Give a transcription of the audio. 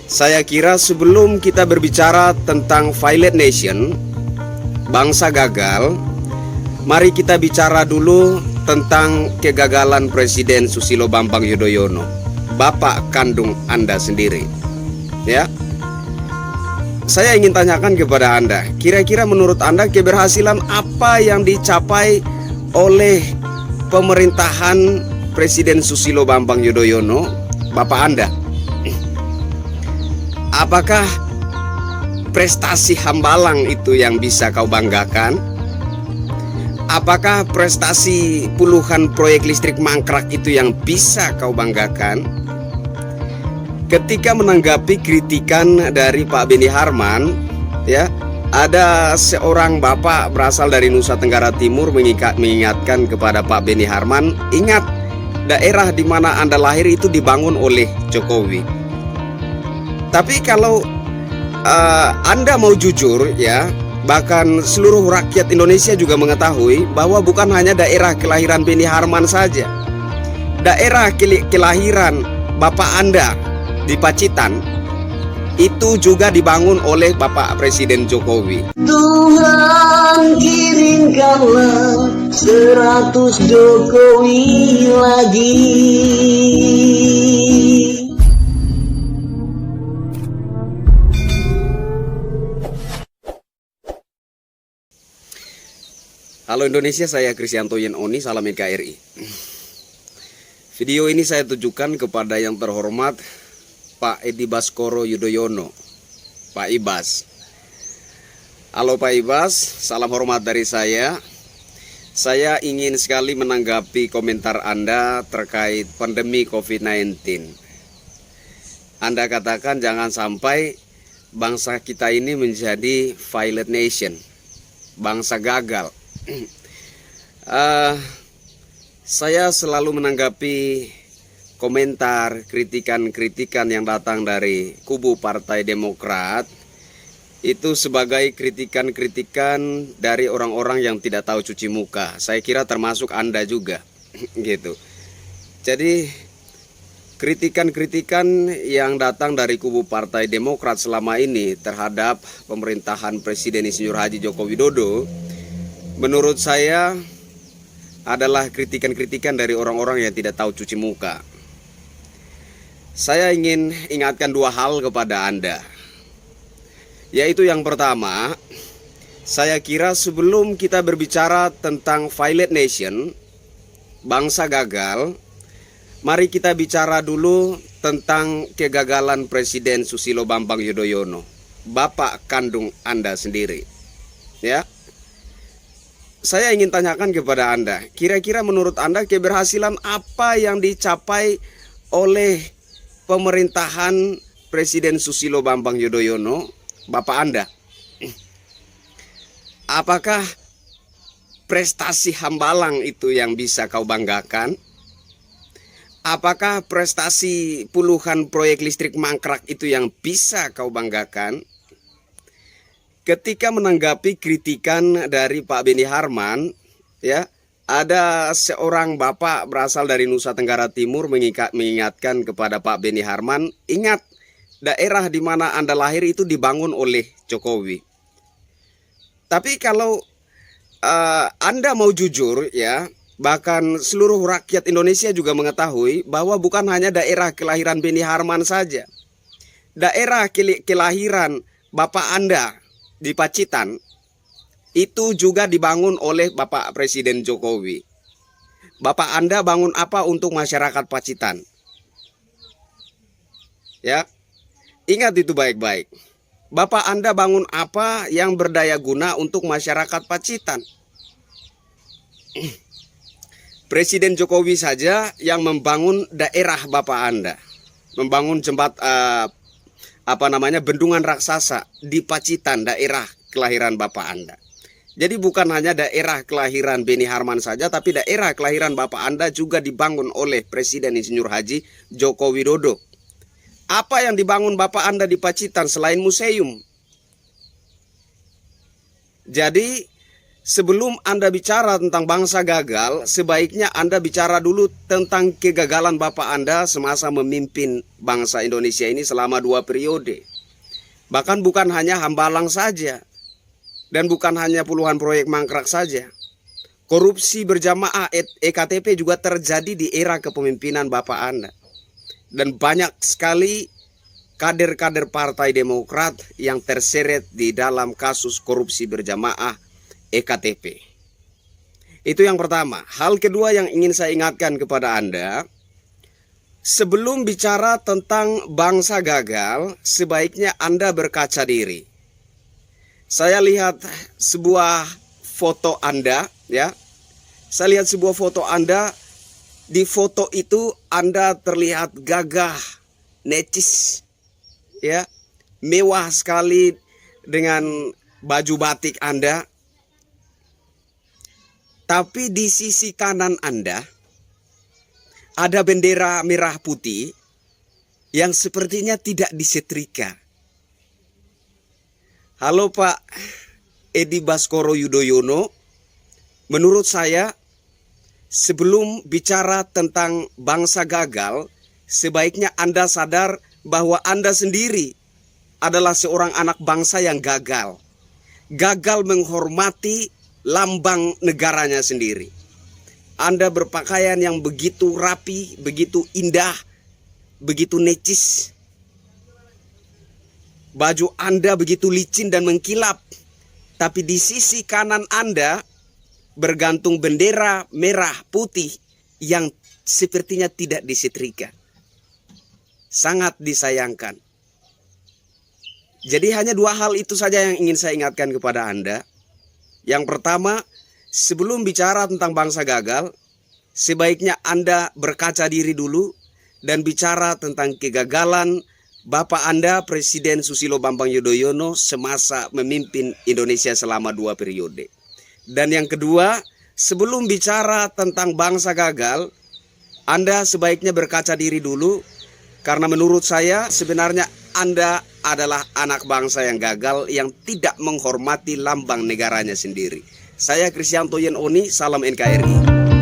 Saya kira sebelum kita berbicara tentang violent nation, bangsa gagal, mari kita bicara dulu tentang kegagalan Presiden Susilo Bambang Yudhoyono, bapak kandung Anda sendiri. Ya, saya ingin tanyakan kepada Anda, kira-kira menurut Anda keberhasilan apa yang dicapai oleh pemerintahan Presiden Susilo Bambang Yudhoyono, bapak Anda? Apakah prestasi Hambalang itu yang bisa kau banggakan? Apakah prestasi puluhan proyek listrik mangkrak itu yang bisa kau banggakan? Ketika menanggapi kritikan dari Pak Beni Harman, ya, ada seorang bapak berasal dari Nusa Tenggara Timur mengingatkan kepada Pak Beni Harman, ingat, daerah di mana Anda lahir itu dibangun oleh Jokowi. Tapi kalau Anda mau jujur, ya, bahkan seluruh rakyat Indonesia juga mengetahui bahwa bukan hanya daerah kelahiran Beni Harman saja, daerah kelahiran bapak Anda di Pacitan itu juga dibangun oleh Bapak Presiden Jokowi. Tuhan kirimkanlah 100 Jokowi lagi. Halo Indonesia, saya Kristianto Yenoni, salam NKRI. Video ini saya tujukan kepada yang terhormat Pak Edi Baskoro Yudhoyono, Pak Ibas. Halo Pak Ibas, salam hormat dari saya. Saya ingin sekali menanggapi komentar Anda terkait pandemi COVID-19. Anda katakan jangan sampai bangsa kita ini menjadi violent nation, bangsa gagal. Saya selalu menanggapi komentar, kritikan-kritikan yang datang dari kubu Partai Demokrat itu sebagai kritikan-kritikan dari orang-orang yang tidak tahu cuci muka. Saya kira termasuk Anda juga, gitu. Jadi kritikan-kritikan yang datang dari kubu Partai Demokrat selama ini terhadap pemerintahan Presiden Insinyur Haji Joko Widodo, menurut saya adalah kritikan-kritikan dari orang-orang yang tidak tahu cuci muka. Saya ingin ingatkan dua hal kepada Anda. Yaitu yang pertama, saya kira sebelum kita berbicara tentang violent nation, bangsa gagal, mari kita bicara dulu tentang kegagalan Presiden Susilo Bambang Yudhoyono, bapak kandung Anda sendiri. Ya. Saya ingin tanyakan kepada Anda, kira-kira menurut Anda keberhasilan apa yang dicapai oleh pemerintahan Presiden Susilo Bambang Yudhoyono, bapak Anda? Apakah prestasi Hambalang itu yang bisa kau banggakan? Apakah prestasi puluhan proyek listrik mangkrak itu yang bisa kau banggakan? Ketika menanggapi kritikan dari Pak Beni Harman, ya, ada seorang bapak berasal dari Nusa Tenggara Timur mengingatkan kepada Pak Beni Harman, ingat, daerah di mana Anda lahir itu dibangun oleh Jokowi. Tapi kalau Anda mau jujur, ya, bahkan seluruh rakyat Indonesia juga mengetahui bahwa bukan hanya daerah kelahiran Beni Harman saja, daerah kelahiran bapak Anda di Pacitan itu juga dibangun oleh Bapak Presiden Jokowi. Bapak Anda bangun apa untuk masyarakat Pacitan? Ya, ingat itu baik-baik. Bapak Anda bangun apa yang berdaya guna untuk masyarakat Pacitan? Presiden Jokowi saja yang membangun daerah Bapak Anda, membangun bendungan raksasa di Pacitan, daerah kelahiran bapak Anda. Jadi bukan hanya daerah kelahiran Beni Harman saja, tapi daerah kelahiran bapak Anda juga dibangun oleh Presiden Insinyur Haji Joko Widodo. Apa yang dibangun bapak Anda di Pacitan selain museum? Jadi sebelum Anda bicara tentang bangsa gagal, sebaiknya Anda bicara dulu tentang kegagalan Bapak Anda semasa memimpin bangsa Indonesia ini selama 2 periode. Bahkan bukan hanya Hambalang saja, dan bukan hanya puluhan proyek mangkrak saja. Korupsi berjamaah EKTP juga terjadi di era kepemimpinan Bapak Anda. Dan banyak sekali kader-kader Partai Demokrat yang terseret di dalam kasus korupsi berjamaah EKTP. Itu yang pertama. Hal kedua yang ingin saya ingatkan kepada Anda, sebelum bicara tentang bangsa gagal, sebaiknya Anda berkaca diri. Saya lihat sebuah foto Anda, ya. Saya lihat sebuah foto Anda. Di foto itu Anda terlihat gagah, necis, ya, mewah sekali dengan baju batik Anda. Tapi di sisi kanan Anda ada bendera merah putih yang sepertinya tidak disetrika. Halo Pak Edi Baskoro Yudhoyono, menurut saya sebelum bicara tentang bangsa gagal, sebaiknya Anda sadar bahwa Anda sendiri adalah seorang anak bangsa yang gagal. Gagal menghormati lambang negaranya sendiri. Anda berpakaian yang begitu rapi, begitu indah, begitu necis. Baju Anda begitu licin dan mengkilap. Tapi di sisi kanan Anda bergantung bendera merah putih yang sepertinya tidak disetrika. Sangat disayangkan. Jadi hanya 2 hal itu saja yang ingin saya ingatkan kepada Anda. Yang pertama, sebelum bicara tentang bangsa gagal, sebaiknya Anda berkaca diri dulu dan bicara tentang kegagalan Bapak Anda, Presiden Susilo Bambang Yudhoyono, semasa memimpin Indonesia selama 2 periode. Dan yang kedua, sebelum bicara tentang bangsa gagal, Anda sebaiknya berkaca diri dulu, karena menurut saya sebenarnya Anda adalah anak bangsa yang gagal, yang tidak menghormati lambang negaranya sendiri. Saya Krisyanto Yen Oni, salam NKRI.